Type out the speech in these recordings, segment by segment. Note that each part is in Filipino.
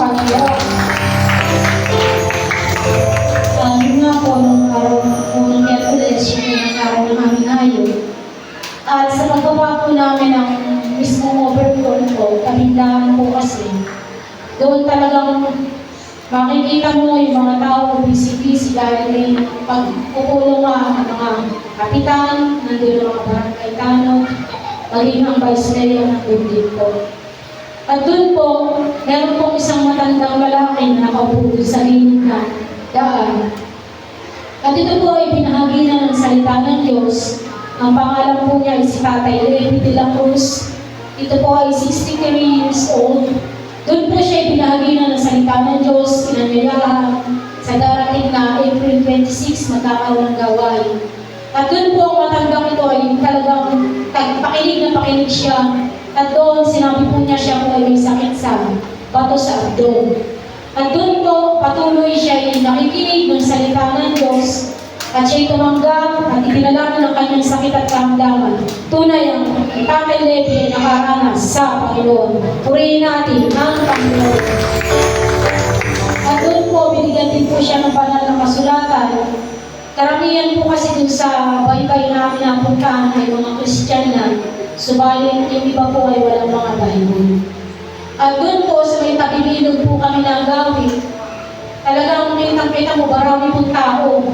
Panginoon. Yun nga po, nung araw po ng Miyerkules, yun yung araw ng aming ayaw. At sa paggawa po namin ng mismong overflow po, kabindahan po kasi, doon talagang makikita mo yung mga tao busy-busy dahil may pagpupulong ng mga kapitan, nandun ang mga barangay tanong, maging ang vice mayor ng din po. At doon po, meron pong isang matandang lalaki na nakaupo sa gilid na daan. At ito po ay binahagi na ng salita ng Diyos. Ang pangalan po niya ay si Tatay Levi de la Cruz. Ito po ay 63 years old. Doon po siya ibinahagi na ng salita ng Diyos, pinanyayahan sa darating na April 26, magkakaroon ng gawain. At doon po ang matandang ito ay talagang pakinig na pakinig siya. At doon sinabi po niya siya po ay may sakit sa bato sa abdong. At doon po patuloy siya ay nakikinig ng salita ng Diyos. At siya'y tumanggap at itinalaman ng kanyang sakit at karamdaman. Tunay ang Tatay Levi nakaranas sa Panginoon. Purihin natin ang Panginoon. At doon po, binigyan din po siya ng banal na kasulatan. Karamihan po kasi dun sa baybay namin na puntahan ay mga Christian na. Subalit, yung iba po ay walang mga Bible. At doon po, sa may tabi-bilog po kami nagawin. Talagang kitang-kita mo, marami pong tao.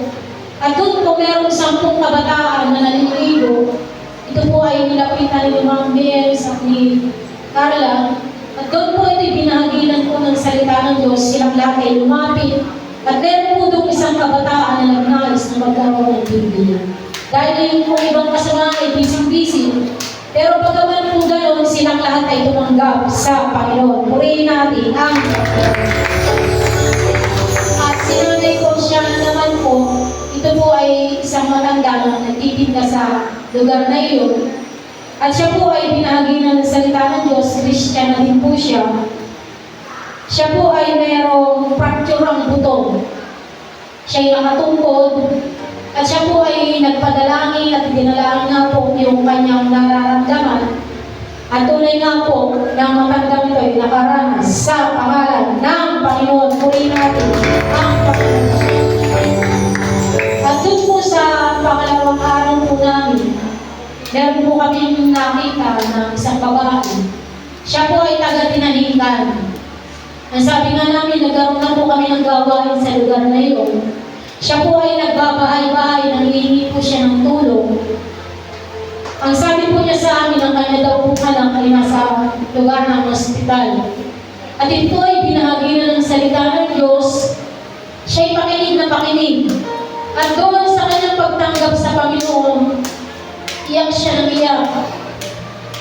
At doon po merong 10 kabataan na naliligo. Ito po ay nilapitan ni Ma'am Bels at ni Carla. At doon po ito binahaginan po ng salita ng Diyos. Silang lahat ay lumapit. At meron po doon isang kabataan na nagnais na magkaroon ng Biblia. Dahil yung ibang kasama ay busy-busy. Pero pagkaman po ganoon, silang lahat ay tumanggap sa Panginoon. Purihin natin ang at sinanay ko siya naman po. Ito po ay isang matanda na nagtitinda sa lugar na iyon. At siya po ay binahagi ng salita ng Diyos, Christian na din po siya. Siya po ay mayroong fracture ang buto. Siya ay nakatungkod. At siya po ay nagpadalangin at dinalangin nga po yung kanyang nararamdaman. At tunay nga po na matandang ito ay nakaranas sa pangalan ng Panginoon. Purihin natin ang Panginoon. At doon po sa pangalawang araw po namin, meron po kami nakita na isang babae. Siya po ay taga-Tinanikan. Ang sabi nga namin, nagkaroon na po kami ng gawain sa lugar na iyon. Siya po ay nagbabahay-bahay, nangihingi po siya ng tulong. Ang sabi po niya sa amin, ang kanya daw po anak ay nasa lugar ng ospital. At ito ay binahagi na ng salita ng Diyos. Siya'y pakinig na pakinig. At doon sa kanyang pagtanggap sa Panginoon, iyak siya ng iyak.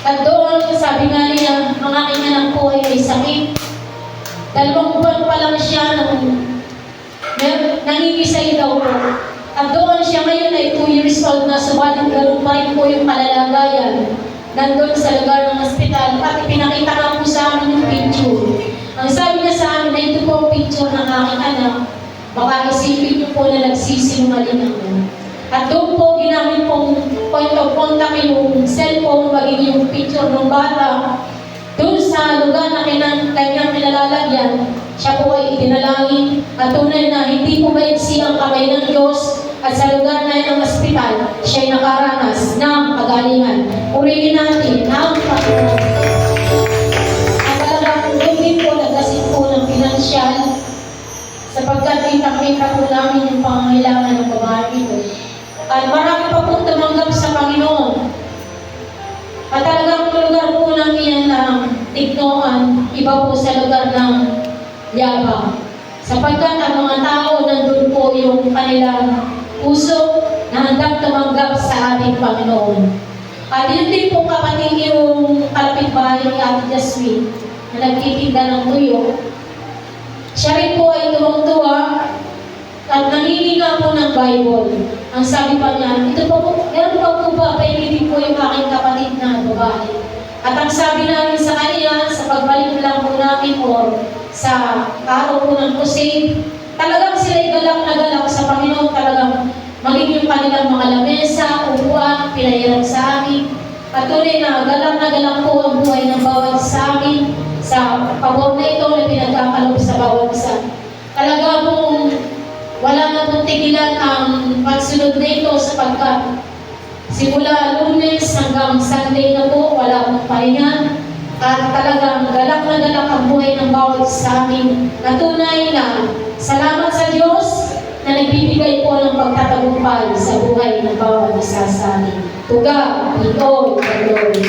At doon, sabi nga niya, ang aking anak po ay may sakit. 2 buwan pa lang siya nang nangingisay daw po. At doon siya ngayon ay 2 years old na, subalit ganoon pa rin po yung kalalagayan. Nandun sa lugar ng ospital at ipinakita nga po sa amin yung picture. Ang sabi niya sa amin na ito po ang picture ng aking anak. Baka isipin niyo po na nagsisinungaling ako. At doon po ginamit pong point of contact yung cellphone, maging yung picture ng bata. Doon sa lugar na kanyang kinalalagyan, siya po ay itinalangin at tunay na hindi po maiksi ang kamay ng Diyos at sa lugar na ng ospital, siya ay nakaranas ng kagalingan. Purihin natin ang Panginoon. At talagang doon din po nagasin po ng pinansyal sapagkat kitang-kita po namin yung pangangailangan ng babae ito. At marami pa pong tumanggap sa Panginoon. At talagang lugar po namin ng Tignoan, iba po sa lugar ng Yaba. Sapagkat ang mga tao nandun po yung kanilang puso na handang tumanggap sa ating Panginoon. At yun din po kapatid yung kapitbahay ni Ate Jasmine na nagtitinda ng tuyo. Siya rin po ay tuwang-tuwa at nangihinga po ng Bible. Ang sabi pa niya, ito po, meron pa po ba, paibigin po yung aking kapatid na babae. At ang sabi namin sa kanya, sa pagbalik lang po namin o sa araw po ng crusade, talagang sila'y galak na galak sa Panginoon, talagang maging yung kanilang mga lamesa, upuan, pinahirap sa amin. At tunay na galak po ang buhay ng bawat sa amin sa pabor na ito na pinagkakalob sunod na ito sapagkat simula Lunes hanggang Sunday na po, wala akong pahinga. At talagang galak na galak ang buhay ng bawat sa amin. Natunay na salamat sa Diyos na nagbibigay po ng pagtatagumpay sa buhay ng bawat isa sa amin. To God be all the glory.